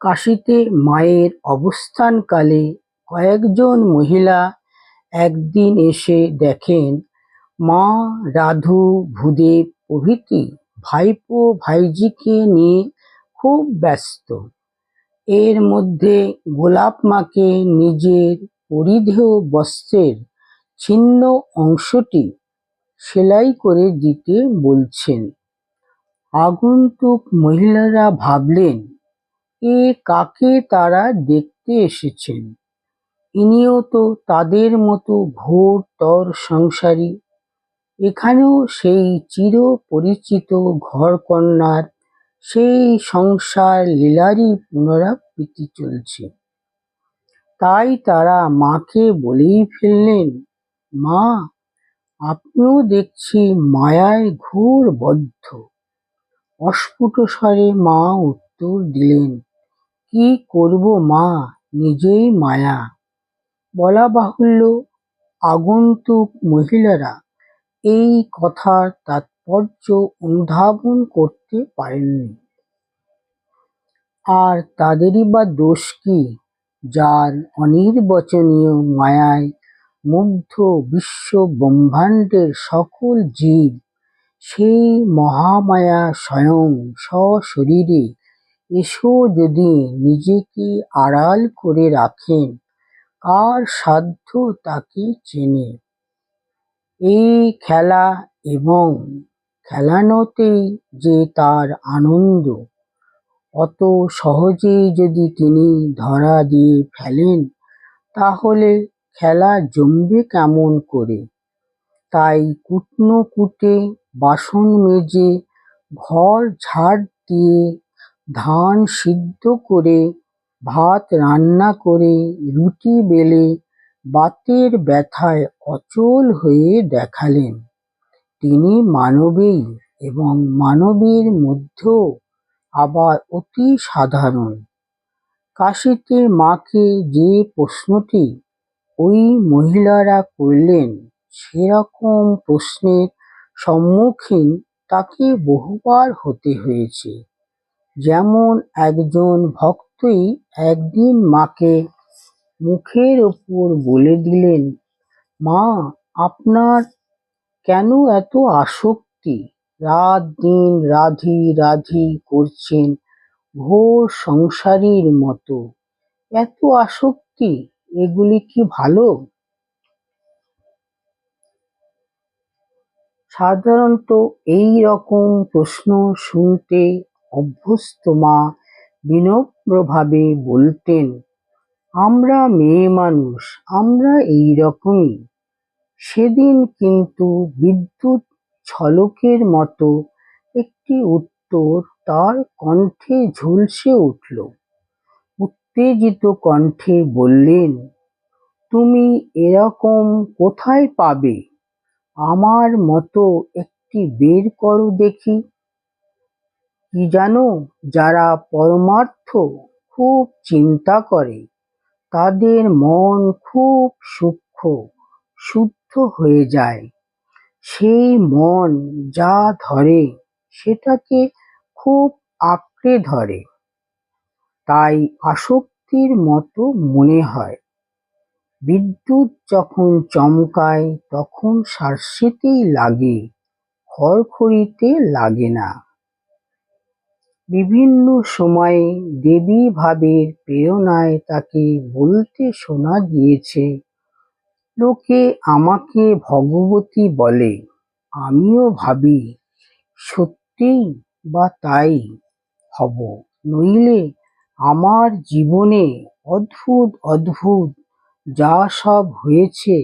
কাশীতে মায়ের অবস্থানকালে কয়েকজন মহিলা একদিন এসে দেখেন মা রাধু, ভূদেব প্রভৃতি ভাইপো ভাইঝিকে নিয়ে খুব ব্যস্ত। এর মধ্যে গোলাপ মাকে নিজের পরিধেয় বস্ত্রের ছিন্ন অংশটি সেলাই করে দিতে বলছেন। আগন্তুক মহিলারা ভাবলেন, এ কাকে তারা দেখতে এসেছেন? ইনিও তো তাদের মতো ঘোরতর সংসারী। এখানেও সেই চিরপরিচিত ঘরকন্নার সেই সংসার লীলারই পুনরাবৃত্তি চলছে। তাই তারা মাকে বলেই ফেললেন, মা, আপনিও দেখছি মায়ায় ঘোর বদ্ধ। অস্ফুট স্বরে মা উত্তর দিলেন, কি করব মা, নিজেই মায়া। বলা বাহুল্য, আগন্তুক মহিলারা এই কথার তাৎপর্য অনুধাবন করতে পারেননি। আর তাদেরই বা দোষ কি, যার অনির্বচনীয় মায়ায় মুগ্ধ বিশ্ব ব্রহ্মাণ্ডের সকল জীব, সেই মহামায়া স্বয়ং সশরীরে এসো যদি নিজেকে আড়াল করে রাখেন, কার সাধ্য তাকে চেনে? এই খেলা এবং খেলানোতেই যে তার আনন্দ, অত সহজেই যদি তিনি ধরা দিয়ে ফেলেন, তাহলে খেলা জমবে কেমন করে? তাই কুটনো কুটে, বাসন মেজে, ঘর ঝাড় দিয়ে, ধান সিদ্ধ করে, ভাত রান্না করে, রুটি বেলে বাতের ব্যথায় অচল হয়ে দেখালেন তিনি মানবেই, এবং মানবের মধ্যেও আবার অতি সাধারণ। কাশীতে মাকে যে প্রশ্নটি ওই মহিলারা করলেন, সেরকম প্রশ্নের সম্মুখীন তাকে বহুবার হতে হয়েছে। যেমন একজন ভক্তই একদিন মাকে মুখের ওপর বলে দিলেন, মা, আপনার কেন এত আসক্তি? রাত দিন রাধি রাধি করছেন ঘোর সংসারীর মতো। এত আসক্তি, এগুলি কি ভালো? সাধারণত এই রকম প্রশ্ন শুনতে অভ্যস্ত মা বিনম্রভাবে বলতেন, আমরা মেয়ে মানুষ, আমরা এই রকমই। সেদিন কিন্তু বিদ্যুৎ ঝলকের মতো একটি উত্তর তার কণ্ঠে ঝলসে উঠল। উত্তেজিত কণ্ঠে বললেন, তুমি এরকম কোথায় পাবে? আমার মতো একটি বের করো দেখি। কি জানো, যারা পরমার্থ খুব চিন্তা করে, তাদের মন খুব সূক্ষ্ম, শুদ্ধ হয়ে যায়। সেই মন যা ধরে সেটাকে খুব আঁকড়ে ধরে, তাই আসক্তির মতো মনে হয়। বিদ্যুৎ যখন চমকায় তখন শাঁসতেই লাগে, খড়খড়িতে লাগে না। বিভিন্ন সময়ে দেবী ভাবের প্রেরণায় তাকে বলতে শোনা গিয়েছে, লোকে আমাকে ভগবতী বলে। আমিও ভাবি, সত্যিই বা তাই হব, নইলে আমার জীবনে অদ্ভুত অদ্ভুত যা সব হয়েছে,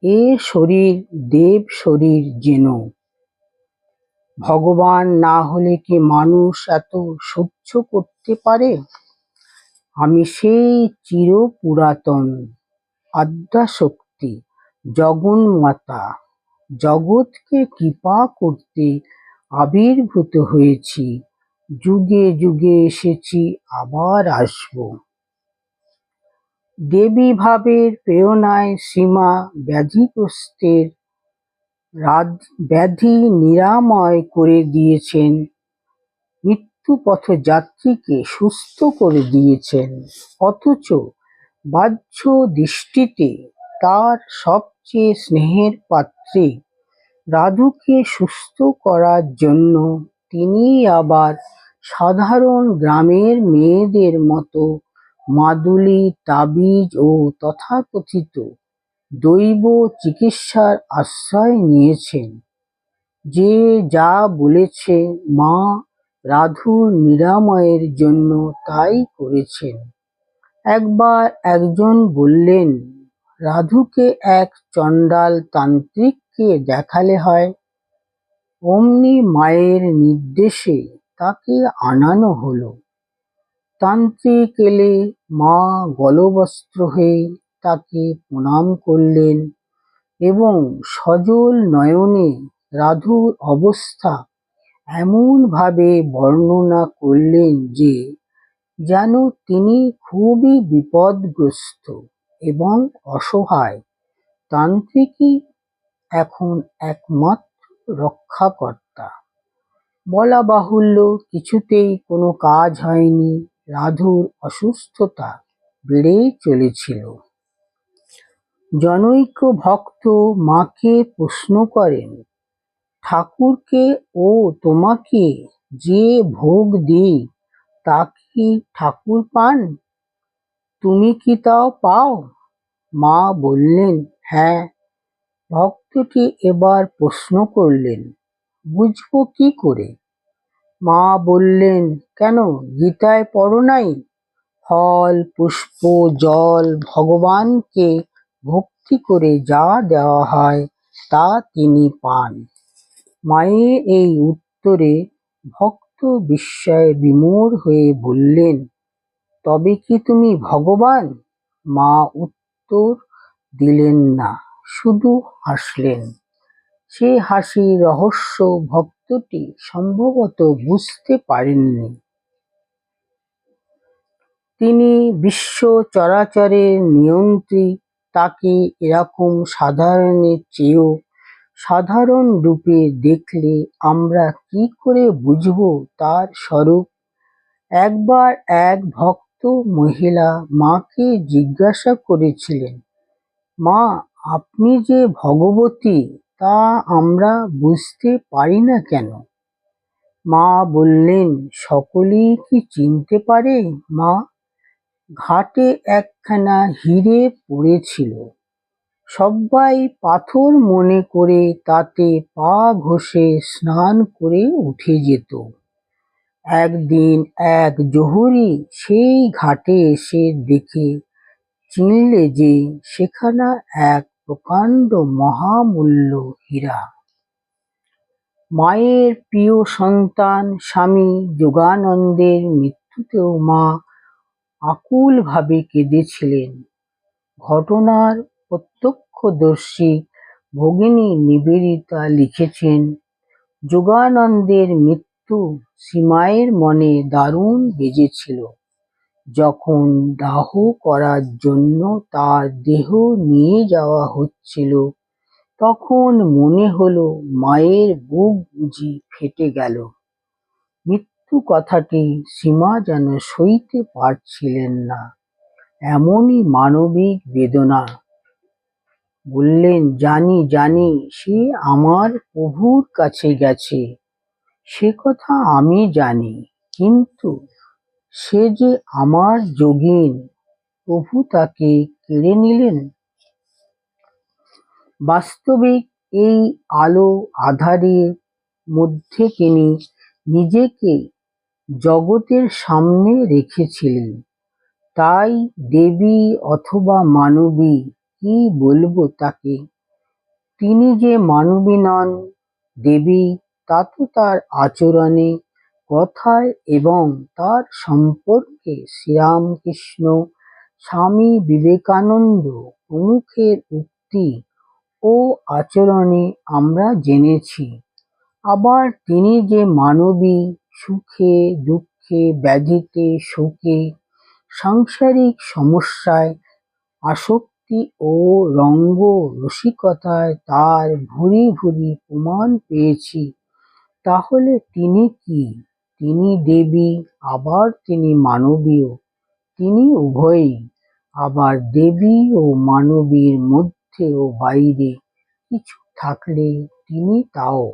এ শরীর দেব শরীর যেন। ভগবান না হলে কি মানুষ এত সহ্য করতে পারে? আমি সেই চিরপুরাতন আদ্যাশক্তি জগন্মাতা, জগৎকে কৃপা করতে আবির্ভূত হয়েছি, যুগে যুগে এসেছি, আবার আসব। দেবী ভাবের প্রেরণায় সীমা ব্যাধিগ্রস্তের ব্যাধি নিরাময় করে দিয়েছেন, মৃত্যুপথযাত্রীকে সুস্থ করে দিয়েছেন, অথচ বাহ্য দৃষ্টিতে তার সবচেয়ে স্নেহের পাত্রী রাধুকে সুস্থ করার জন্য তিনি আবার সাধারণ গ্রামের মেয়েদের মতো মাদুলি, তাবিজ ও তথাকথিত দৈব চিকিৎসার আশ্রয় নিয়েছেন। যে যা বলেছে মা রাধুর নিরাময়ের জন্য তাই করেছেন। একবার একজন বললেন, রাধুকে এক চণ্ডাল তান্ত্রিককে দেখালে হয়। অমনি মায়ের নির্দেশে তাকে আনানো হলো। তান্ত্রিক এলে মা গলবস্ত্র হয়ে তাকে প্রণাম করলেন এবং সজল নয়নে রাধুর অবস্থা এমনভাবে বর্ণনা করলেন যে যেন তিনি খুবই বিপদগ্রস্ত এবং অসহায়। তান্ত্রিকই এখন একমাত্র রক্ষাকর্তা। বলা বাহুল্য, কিছুতেই কোনো কাজ হয়নি। রাধুর অসুস্থতা বেড়েই চলেছিল। জনৈক ভক্ত মাকে প্রশ্ন করেন, ঠাকুরকে ও তোমাকে যে ভোগ দিই তা কি ঠাকুর পান? তুমি কি তাও পাও? মা বললেন, হ্যাঁ। ভক্তটি এবার প্রশ্ন করলেন, বুঝবো কি করে? মা বললেন, কেন গীতায় পড়ো নাই? ফল, পুষ্প, জল, ভগবানকে ভক্তি করে যা দেওয়া হয় তা তিনি পান। মায়ের এই উত্তরে ভক্ত বিস্ময়ে বিমূঢ় হয়ে বললেন, তবে কি তুমি ভগবান? মা উত্তর দিলেন না, শুধু হাসলেন। সে হাসির রহস্য ভক্তটি সম্ভবত বুঝতে পারেননি। তিনি বিশ্ব চরাচরের নিয়ন্ত্রী। তাকে এরকম সাধারণের চেয়েও সাধারণ রূপে দেখলে আমরা কি করে বুঝব তার স্বরূপ? একবার এক ভক্ত মহিলা মাকে জিজ্ঞাসা করেছিলেন, মা, আপনি যে ভগবতী তা আমরা বুঝতে পারি না কেন? মা বললেন, সকলেই কি চিনতে পারে মা? ঘাটে একখানা হিরে পড়েছিল। সবাই পাথর মনে করে তাতে পা ঘষে স্নান করে উঠে যেত। একদিন এক জহুরি সেই ঘাটে এসে দেখে চিনলে যে সেখানা এক প্রকাণ্ড মহামূল্য হীরা। মায়ের প্রিয় সন্তান স্বামী যোগানন্দের মৃত্যুতেও মা আকুলভাবে কেঁদেছিলেন। ঘটনার প্রত্যক্ষদর্শী ভগিনী নিবেদিতা লিখেছেন, যোগানন্দের মৃত্যু শ্রীমায়ের মনে দারুণ বেজেছিল। যখন দাহ করার জন্য তার দেহ নিয়ে যাওয়া হচ্ছিল তখন মনে হলো মায়ের বুক বুঝি ফেটে গেল। মৃত্যু কথাটি শ্রীমা যেন সইতে পারছিলেন না। এমনই মানবিক বেদনা। বললেন, জানি জানি সে আমার প্রভুর কাছে গেছে, সে কথা আমি জানি, কিন্তু সে যে আমার যোগিন, প্রভু তাকে কেড়ে নিলেন। বাস্তবিক এই আলো আঁধারের মধ্যে তিনি নিজেকে জগতের সামনে রেখেছিলেন। তাই দেবী অথবা মানবী, কি বলবো তাকে? তিনি যে মানবী নন, দেবী, তা তো তার আচরণে, কথায় এবং তার সম্পর্কে শ্রীরামকৃষ্ণ, স্বামী বিবেকানন্দ প্রমুখের উক্তি ও আচরণে আমরা জেনেছি। আবার তিনি যে মানবী, সুখে দুঃখে, ব্যাধিতে শোকে, সাংসারিক সমস্যায়, আসক্তি ও রঙ্গ রসিকতায় তার ভুরি ভুরি প্রমাণ পেয়েছি। তাহলে তিনি কি? তিনি দেবী, আবার তিনি মানবীয়। তিনি উভয়ই, আবার দেবী ও মানবীর মধ্যে ও বাইরে কিছু থাকলে তিনি তাও।